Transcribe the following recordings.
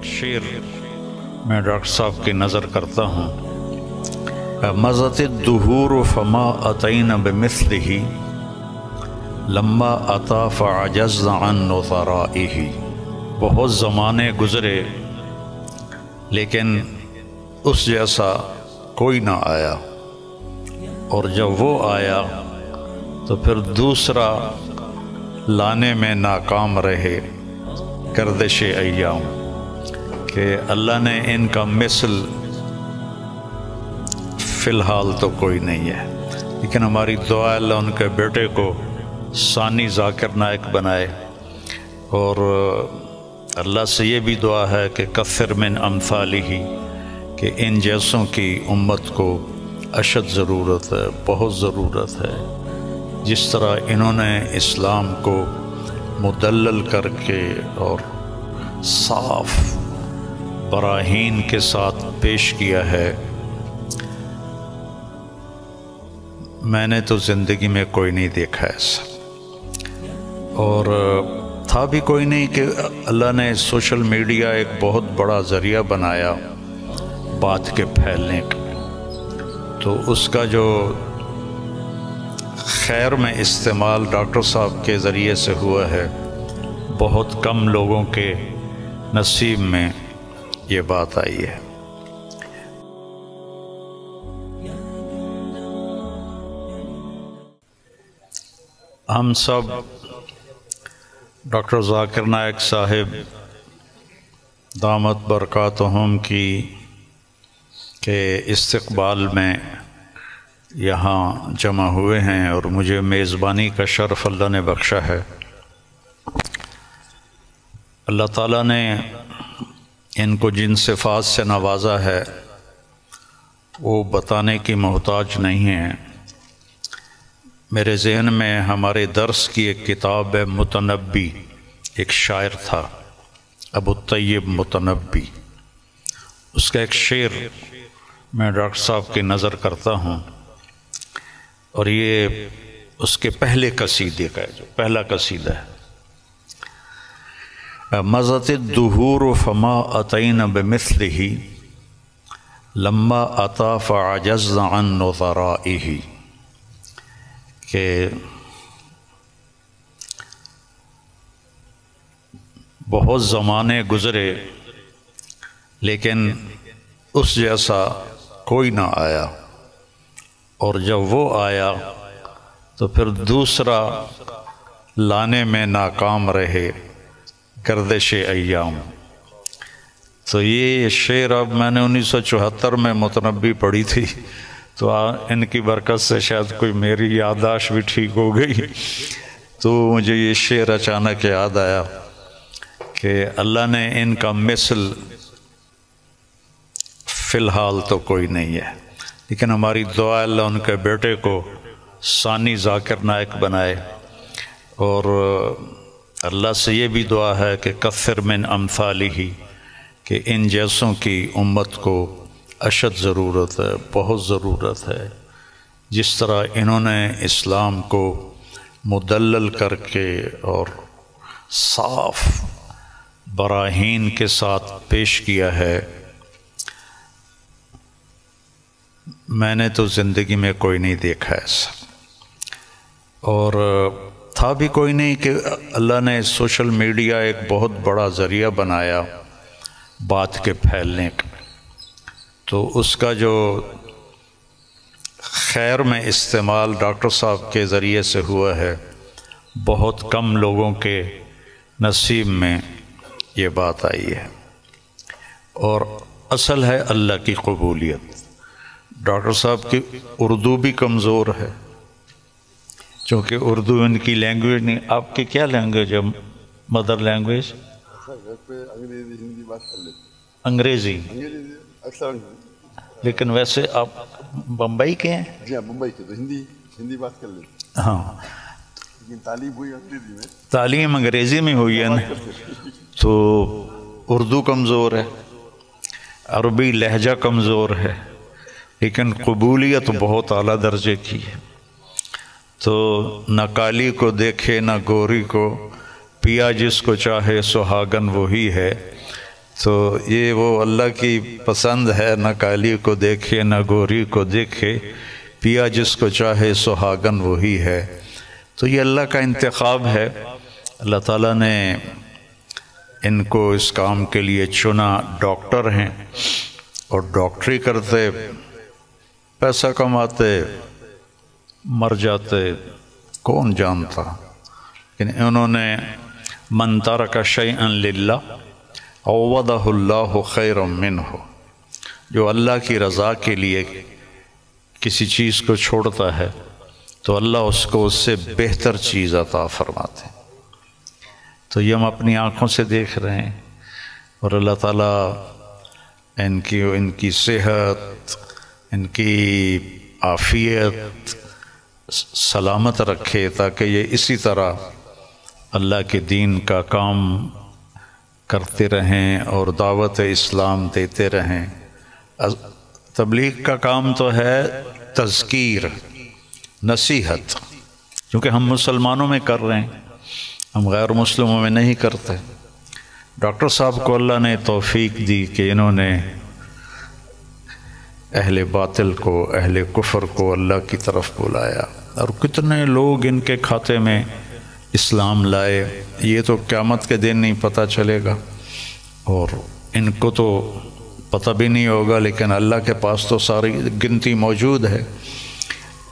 شعر میں ڈاکٹر صاحب کی نظر کرتا ہوں۔ مضت الدہور فما اتینا بمثلہ لما اتا فعجزنا عن نظرائہ۔ بہت زمانے گزرے لیکن اس جیسا کوئی نہ آیا، اور جب وہ آیا تو پھر دوسرا لانے میں ناکام رہے گردش ایام، کہ اللہ نے ان کا مثل فی الحال تو کوئی نہیں ہے، لیکن ہماری دعا اللہ ان کے بیٹے کو ثانی ذاکر نائک بنائے، اور اللہ سے یہ بھی دعا ہے کہ کثر من امثالہ، کہ ان جیسوں کی امت کو اشد ضرورت ہے، بہت ضرورت ہے۔ جس طرح انہوں نے اسلام کو مدلل کر کے اور صاف براہین کے ساتھ پیش کیا ہے، میں نے تو زندگی میں کوئی نہیں دیکھا ایسا، اور تھا بھی کوئی نہیں کہ اللہ نے سوشل میڈیا ایک بہت بڑا ذریعہ بنایا بات کے پھیلنے کا، تو اس کا جو خیر میں استعمال ڈاکٹر صاحب کے ذریعے سے ہوا ہے، بہت کم لوگوں کے نصیب میں یہ بات آئی ہے۔ ہم سب ڈاکٹر ذاکر نائک صاحب دامت برکاتہم کی کے استقبال میں یہاں جمع ہوئے ہیں، اور مجھے میزبانی کا شرف اللہ نے بخشا ہے۔ اللہ تعالیٰ نے ان کو جن صفات سے نوازا ہے وہ بتانے کی محتاج نہیں ہیں۔ میرے ذہن میں ہمارے درس کی ایک کتاب ہے متنبی، ایک شاعر تھا ابو الطیب متنبی، اس کا ایک شعر میں ڈاکٹر صاحب کی نظر کرتا ہوں، اور یہ اس کے پہلے قصیدے کا ہے، جو پہلا قصیدہ ہے۔ مضت الدہور فما اتینا بمثلہ لما اتا فعجزنا عن نظرائہ، کہ بہت زمانے گزرے لیکن اس جیسا کوئی نہ آیا، اور جب وہ آیا تو پھر دوسرا لانے میں ناکام رہے گردش ایام۔ تو یہ شعر اب میں نے 1974 میں متنبی پڑھی تھی، تو ان کی برکت سے شاید کوئی میری یادداشت بھی ٹھیک ہو گئی، تو مجھے یہ شعر اچانک یاد آیا کہ اللہ نے ان کا مثل فی الحال تو کوئی نہیں ہے، لیکن ہماری دعا اللہ ان کے بیٹے کو ثانی ذاکر نائک بنائے، اور اللہ سے یہ بھی دعا ہے کہ کثر من امثالہ، کہ ان جیسوں کی امت کو اشد ضرورت ہے، بہت ضرورت ہے۔ جس طرح انہوں نے اسلام کو مدلل کر کے اور صاف براہین کے ساتھ پیش کیا ہے، میں نے تو زندگی میں کوئی نہیں دیکھا ایسا، اور تھا بھی کوئی نہیں کہ اللہ نے سوشل میڈیا ایک بہت بڑا ذریعہ بنایا بات کے پھیلنے کا، تو اس کا جو خیر میں استعمال ڈاکٹر صاحب کے ذریعے سے ہوا ہے، بہت کم لوگوں کے نصیب میں یہ بات آئی ہے، اور اصل ہے اللہ کی قبولیت۔ ڈاکٹر صاحب کی اردو بھی کمزور ہے، چونکہ اردو ان کی لینگویج نہیں۔ آپ کی کیا لینگویج ہے مدر لینگویج؟ انگریزی، لیکن ویسے آپ بمبئی کے ہیں؟ جی ہاں، ممبئی کے، تو ہندی بات کر لیتے۔ ہاں، لیکن تعلیم ہوئی انگریزی میں، تعلیم انگریزی میں ہوئی ہے نا، تو اردو کمزور ہے، عربی لہجہ کمزور ہے، لیکن قبولیت بہت اعلیٰ درجے کی ہے۔ تو نہ کالی کو دیکھے نہ گوری کو، پیا جس کو چاہے سہاگن وہی ہے، تو یہ وہ اللہ کی پسند ہے، نہ کالی کو دیکھے نہ گوری کو دیکھے، پیا جس کو چاہے سہاگن وہی ہے۔ تو یہ اللہ کا انتخاب ہے، اللہ تعالیٰ نے ان کو اس کام کے لیے چنا۔ ڈاکٹر ہیں اور ڈاکٹری کرتے، پیسہ کماتے، مر جاتے، کون جانتا، لیکن انہوں نے من ترک شیئا للہ عوضہ اللہ خیرا منہ، جو اللہ کی رضا کے لیے کسی چیز کو چھوڑتا ہے تو اللہ اس کو اس سے بہتر چیز عطا فرماتے ہیں۔ تو یہ ہم اپنی آنکھوں سے دیکھ رہے ہیں، اور اللہ تعالیٰ ان کی صحت، ان کی عافیت سلامت رکھے، تاکہ یہ اسی طرح اللہ کے دین کا کام کرتے رہیں اور دعوت اسلام دیتے رہیں۔ تبلیغ کا کام تو ہے تذکیر، نصیحت، کیونکہ ہم مسلمانوں میں کر رہے ہیں، ہم غیر مسلموں میں نہیں کرتے۔ ڈاکٹر صاحب کو اللہ نے توفیق دی کہ انہوں نے اہل باطل کو، اہل کفر کو اللہ کی طرف بلایا، اور کتنے لوگ ان کے کھاتے میں اسلام لائے، یہ تو قیامت کے دن نہیں پتہ چلے گا، اور ان کو تو پتہ بھی نہیں ہوگا، لیکن اللہ کے پاس تو ساری گنتی موجود ہے۔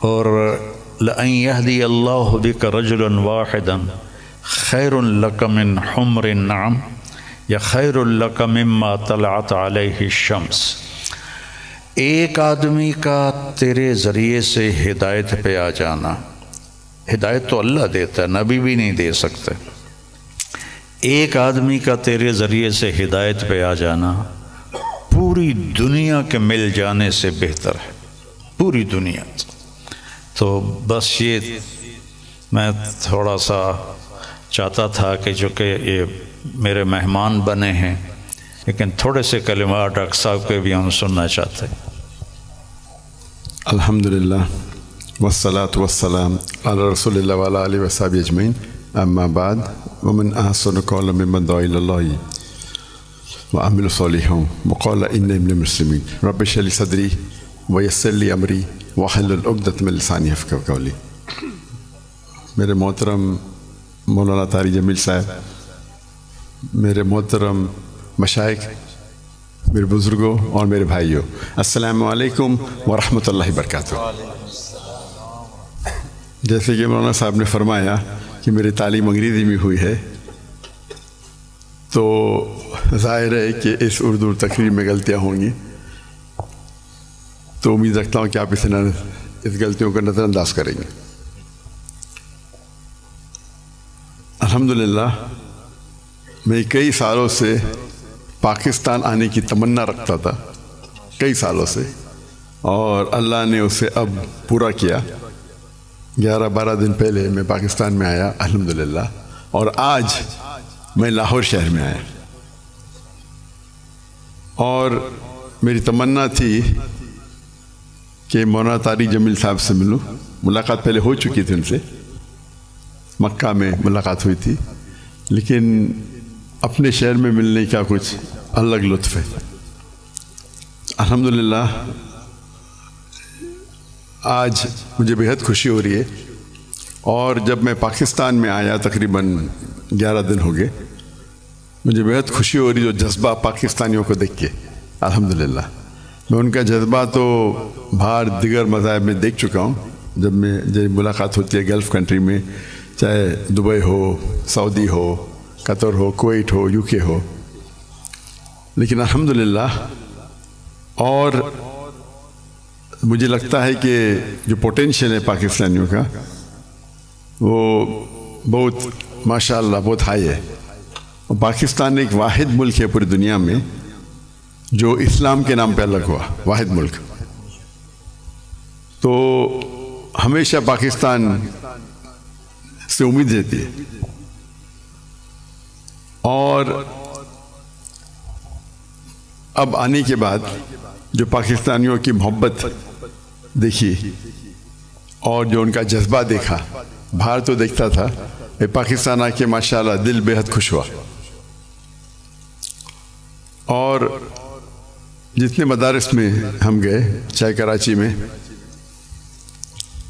اور لَأَن يَهْدِيَ اللَّهُ بِكَ رَجُلًا وَاحِدًا خَيْرٌ لَكَ مِنْ حُمْرِ النَّعَمِ یا خَيْرٌ لَكَ مِمَّا طَلَعَتْ عَلَيْهِ الشَّمْسِ، ایک آدمی کا تیرے ذریعے سے ہدایت پہ آ جانا، ہدایت تو اللہ دیتا ہے، نبی بھی نہیں دے سکتے، ایک آدمی کا تیرے ذریعے سے ہدایت پہ آ جانا پوری دنیا کے مل جانے سے بہتر ہے، پوری دنیا۔ تو بس یہ میں تھوڑا سا چاہتا تھا کہ جو کہ یہ میرے مہمان بنے ہیں، لیکن تھوڑے سے کلمات ڈاکٹر صاحب کے بھی ہم سننا چاہتے ہیں۔ الحمدللہ والصلاة والسلام علی رسول اللہ وعلی آلہ وصحبہ اجمعین، اما بعد، ومن احسن قولا ممن دعا الی اللہ وعمل صالحا وقال انی من المسلمین، رب اشرح لی صدری ویسر لی امری واحلل عقدۃ من لسانی یفقہوا قولی۔ میرے محترم مولانا طارق جمیل صاحب، میرے محترم مشائخ، میرے بزرگوں اور میرے بھائیوں، السلام علیکم ورحمۃ اللہ وبرکاتہ۔ جیسے کہ مولانا صاحب نے فرمایا کہ میری تعلیم انگریزی میں ہوئی ہے، تو ظاہر ہے کہ اس اردو تقریر میں غلطیاں ہوں گی، تو امید رکھتا ہوں کہ آپ اس غلطیوں کو نظر انداز کریں گے۔ الحمدللہ میں کئی سالوں سے پاکستان آنے کی تمنا رکھتا تھا، کئی سالوں سے، اور اللہ نے اسے اب پورا کیا۔ 11-12 دن پہلے میں پاکستان میں آیا الحمدللہ، اور آج میں لاہور شہر میں آیا، اور میری تمنا تھی کہ مولانا طارق جمیل صاحب سے ملوں۔ ملاقات پہلے ہو چکی تھی ان سے، مکہ میں ملاقات ہوئی تھی، لیکن اپنے شہر میں ملنے کا کچھ الگ لطف ہے۔ الحمدللہ آج مجھے بہت خوشی ہو رہی ہے، اور جب میں پاکستان میں آیا تقریباً 11 دن ہو گئے، مجھے بہت خوشی ہو رہی جو جذبہ پاکستانیوں کو دیکھ کے۔ الحمدللہ میں ان کا جذبہ تو باہر دیگر مذاہب میں دیکھ چکا ہوں، جب ملاقات ہوتی ہے گلف کنٹری میں، چاہے Dubai who, Saudi who, Qatar who, Kuwait who, you کے ہو، لیکن الحمدللہ، اور مجھے لگتا ہے کہ جو پوٹینشیل ہے پاکستانیوں کا وہ بہت ماشاءاللہ بہت ہائی ہے، اور پاکستان ایک واحد ملک ہے پوری دنیا میں جو اسلام کے نام پہ الگ ہوا، واحد ملک۔ تو ہمیشہ پاکستان سے امید رہتی ہے، اور اب آنے کے بعد جو پاکستانیوں کی محبت دیکھی اور جو ان کا جذبہ دیکھا، باہر تو دیکھتا تھا، پاکستان آ کے ماشاءاللہ دل بے حد خوش ہوا۔ اور جتنے مدارس میں ہم گئے، چاہے کراچی میں،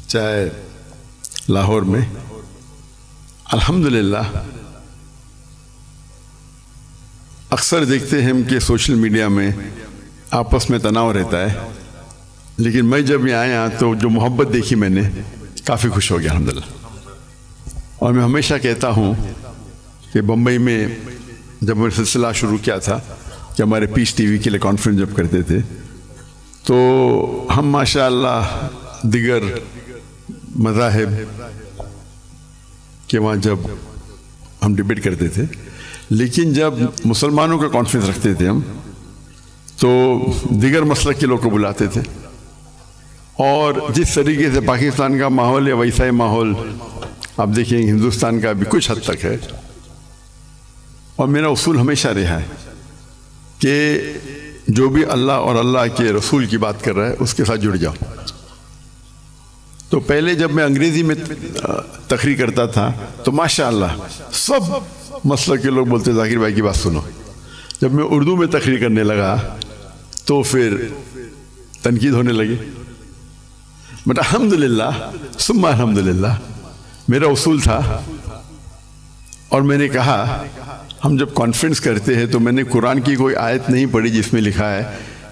چاہے لاہور میں، الحمدللہ اکثر دیکھتے ہیں کہ سوشل میڈیا میں آپس میں تناؤ رہتا ہے، لیکن میں جب یہاں آیا تو جو محبت دیکھی میں نے، کافی خوش ہو گیا الحمدللہ۔ اور میں ہمیشہ کہتا ہوں کہ بمبئی میں جب میں سلسلہ شروع کیا تھا کہ ہمارے پیس ٹی وی کے لیے کانفرنس جب کرتے تھے، تو ہم ماشاءاللہ دیگر مذاہب کے وہاں جب ہم ڈیبیٹ کرتے تھے، لیکن جب مسلمانوں کا کانفرنس رکھتے تھے ہم، تو دیگر مسلک کے لوگ کو بلاتے تھے، اور جس طریقے سے پاکستان کا ماحول ہے ویسا ہی ماحول آپ دیکھیں ہندوستان کا بھی کچھ حد تک ہے۔ اور میرا اصول ہمیشہ رہا ہے کہ جو بھی اللہ اور اللہ کے رسول کی بات کر رہا ہے اس کے ساتھ جڑ جاؤ۔ تو پہلے جب میں انگریزی میں تقریر کرتا تھا تو ماشاءاللہ سب مسلک کے لوگ بولتے ذاکر بھائی کی بات سنو۔ جب میں اردو میں تقریر کرنے لگا تو پھر تنقید ہونے لگی، بٹ الحمدللہ ثم الحمدللہ میرا اصول تھا، اور میں نے کہا ہم جب کانفرنس کرتے ہیں تو میں نے قرآن کی کوئی آیت نہیں پڑھی جس میں لکھا ہے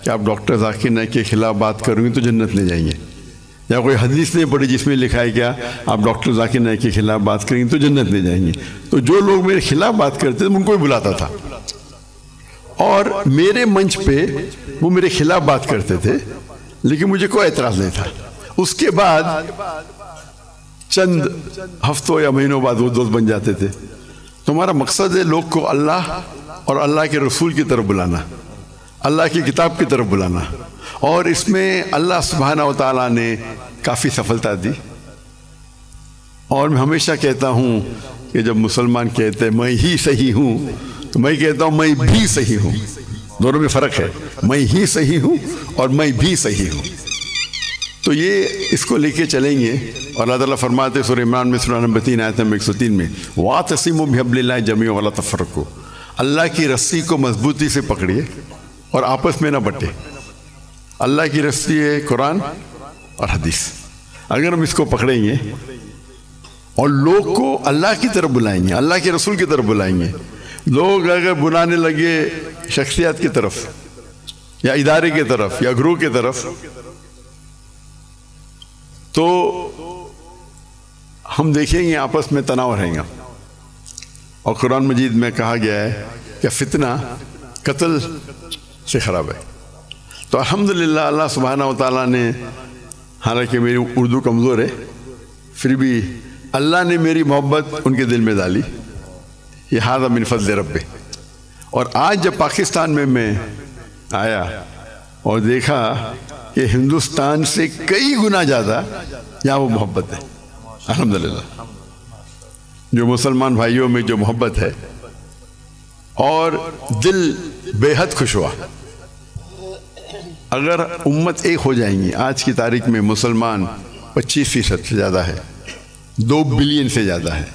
کہ آپ ڈاکٹر ذاکر نائک کے خلاف بات کریں گے تو جنت لے جائیں گے، یا کوئی حدیث نہیں پڑھی جس میں لکھا ہے کیا آپ ڈاکٹر ذاکر نائک کے خلاف بات کریں گے تو جنت لے جائیں گے۔ تو جو لوگ میرے خلاف بات کرتے تھے ان کو بھی بلاتا تھا، اور میرے منچ پہ وہ میرے خلاف بات کرتے تھے لیکن مجھے کوئی اعتراض نہیں تھا۔ اس کے بعد چند ہفتوں یا مہینوں بعد وہ دوست بن جاتے تھے۔ تو ہمارا مقصد ہے لوگ کو اللہ اور اللہ کے رسول کی طرف بلانا، اللہ کی کتاب کی طرف بلانا، اور اس میں اللہ سبحانہ و تعالیٰ نے کافی سفلتا دی۔ اور میں ہمیشہ کہتا ہوں کہ جب مسلمان کہتے ہیں میں ہی صحیح ہوں تو میں کہتا ہوں میں بھی صحیح ہوں، دونوں میں فرق ہے، میں ہی صحیح ہوں اور میں بھی صحیح ہوں۔ تو یہ اس کو لے کے چلیں گے، اور اللہ تعالیٰ فرماتے ہیں سورہ عمران میں سورہ نمبر 3 آیت نمبر 103 میں وَاعْتَصِمُوا بِحَبْلِ اللَّهِ جَمِيعًا وَلَا تَفَرَّقُوا، اللہ کی رسی کو مضبوطی سے پکڑیے اور آپس میں نہ بٹے۔ اللہ کی رسی ہے قرآن اور حدیث، اگر ہم اس کو پکڑیں گے اور لوگ کو اللہ کی طرف بلائیں گے، اللہ کے رسول کی طرف بلائیں گے، لوگ اگر بلانے لگے شخصیات کی طرف یا ادارے کی طرف یا گروہ کی طرف تو ہم دیکھیں گے آپس میں تناؤ رہیں گا۔ اور قرآن مجید میں کہا گیا ہے کہ فتنہ قتل سے خراب ہے۔ تو الحمدللہ اللہ سبحانہ و تعالیٰ نے، حالانکہ میری اردو کمزور ہے پھر بھی اللہ نے میری محبت ان کے دل میں ڈالی، یہ ھذا من فضل رب۔ اور آج جب پاکستان میں آیا اور دیکھا کہ ہندوستان سے کئی گنا زیادہ یہاں وہ محبت ہے، الحمدللہ جو مسلمان بھائیوں میں جو محبت ہے، اور دل بے حد خوش ہوا۔ اگر امت ایک ہو جائیں گی، آج کی تاریخ میں مسلمان 25% سے زیادہ ہے، 2 بلین سے زیادہ ہے۔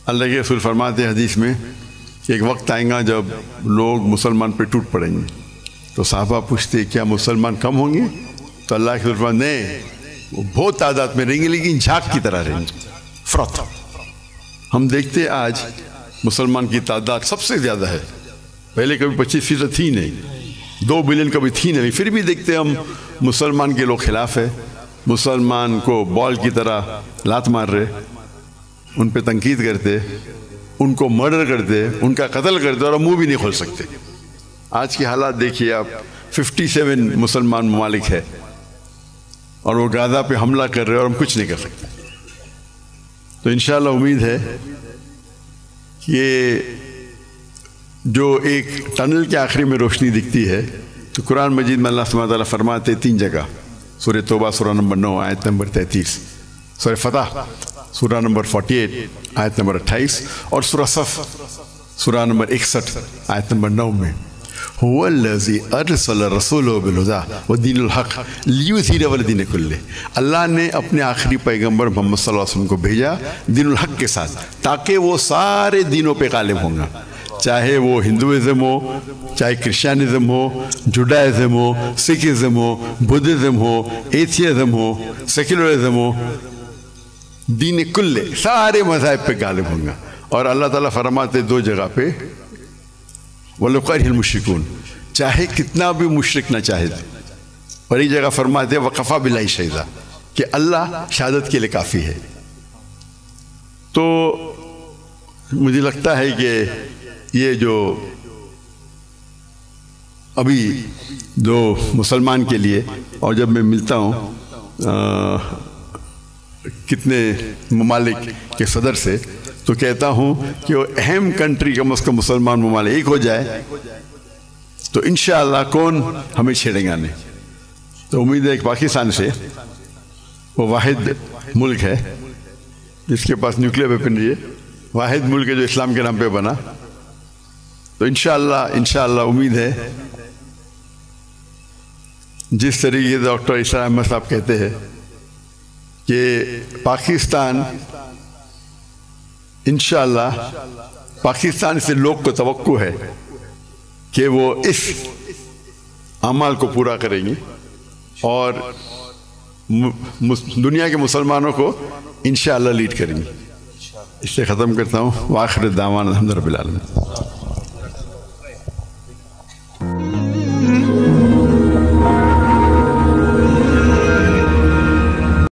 اللہ کے رسول فرماتے ہیں حدیث میں کہ ایک وقت آئے گا جب لوگ مسلمان پہ ٹوٹ پڑیں گے، تو صحابہ پوچھتے کیا مسلمان کم ہوں گے؟ تو اللہ کے رسول فرماتے نہیں، وہ بہت تعداد میں رہیں گے لیکن جھاگ کی طرح رہیں گے، فرت۔ ہم دیکھتے آج مسلمان کی تعداد سب سے زیادہ ہے، پہلے کبھی 25% تھی نہیں، 2 بلین کبھی تھی نہیں، پھر بھی دیکھتے ہم مسلمان کے لوگ خلاف ہے، مسلمان کو بال کی طرح لات مار رہے، ان پہ تنقید کرتے، ان کو مرڈر کرتے، ان کا قتل کرتے، اور منہ بھی نہیں کھول سکتے۔ آج کے حالات دیکھیے آپ، 57 مسلمان ممالک ہے اور وہ غزہ پہ حملہ کر رہے اور ہم کچھ نہیں کر سکتے۔ تو انشاءاللہ امید ہے کہ جو ایک ٹنل کے آخری میں روشنی دکھتی ہے، تو قرآن مجید میں اللہ سبحانہ تعالیٰ فرماتے 3 جگہ، سورہ توبہ سورہ نمبر 9 آیت نمبر 33، سورہ فتح سورہ نمبر 48 آیت نمبر 28، اور سورہ صف سورہ نمبر 61 آیت نمبر 9 میں هو الذی ارسل رسولہ بالہدی ودین الحق لیظہرہ علی الدین کلہ، اللہ نے اپنے آخری پیغمبر محمد صلی اللہ علیہ وسلم کو بھیجا دین الحق کے ساتھ تاکہ وہ سارے دینوں پہ غالب ہوں گا۔ چاہے وہ ہندوازم ہو، چاہے کرسچینزم ہو، جوڈائزم ہو، سکھزم ہو، بدھزم ہو، ایتھیزم ہو، سیکولرزم ہو، دین کلے سارے مذاہب پہ غالب ہوں گا۔ اور اللہ تعالیٰ فرماتے دو جگہ پہ وَلَوْ كَرِهَ الْمُشْرِكُونَ، چاہے کتنا بھی مشرک نہ چاہے، اور ایک جگہ فرماتے وَكَفَى بِاللَّهِ شَهِيدًا، کہ اللہ شہادت کے لیے کافی ہے۔ تو مجھے لگتا ہے کہ یہ جو ابھی جو مسلمان کے لیے، اور جب میں ملتا ہوں کتنے ممالک کے صدر سے، تو کہتا ہوں کہ وہ اہم کنٹری کم از کم مسلمان ممالک ایک ہو جائے تو انشاءاللہ کون ہمیں چھیڑیں گا نہیں۔ تو امید ہے کہ پاکستان سے وہ واحد ملک ہے جس کے پاس نیوکلیر ویپن ہے، واحد ملک ہے جو اسلام کے نام پہ بنا۔ تو انشاءاللہ امید ہے جس طریقے سے ڈاکٹر اسرار احمد صاحب کہتے ہیں کہ پاکستان انشاءاللہ پاکستان سے لوگ کو توقع ہے کہ وہ اس اعمال کو پورا کریں گے اور دنیا کے مسلمانوں کو انشاءاللہ لیڈ کریں گے۔ اس سے ختم کرتا ہوں۔ وآخر دعوانا الحمد للہ رب العالمین۔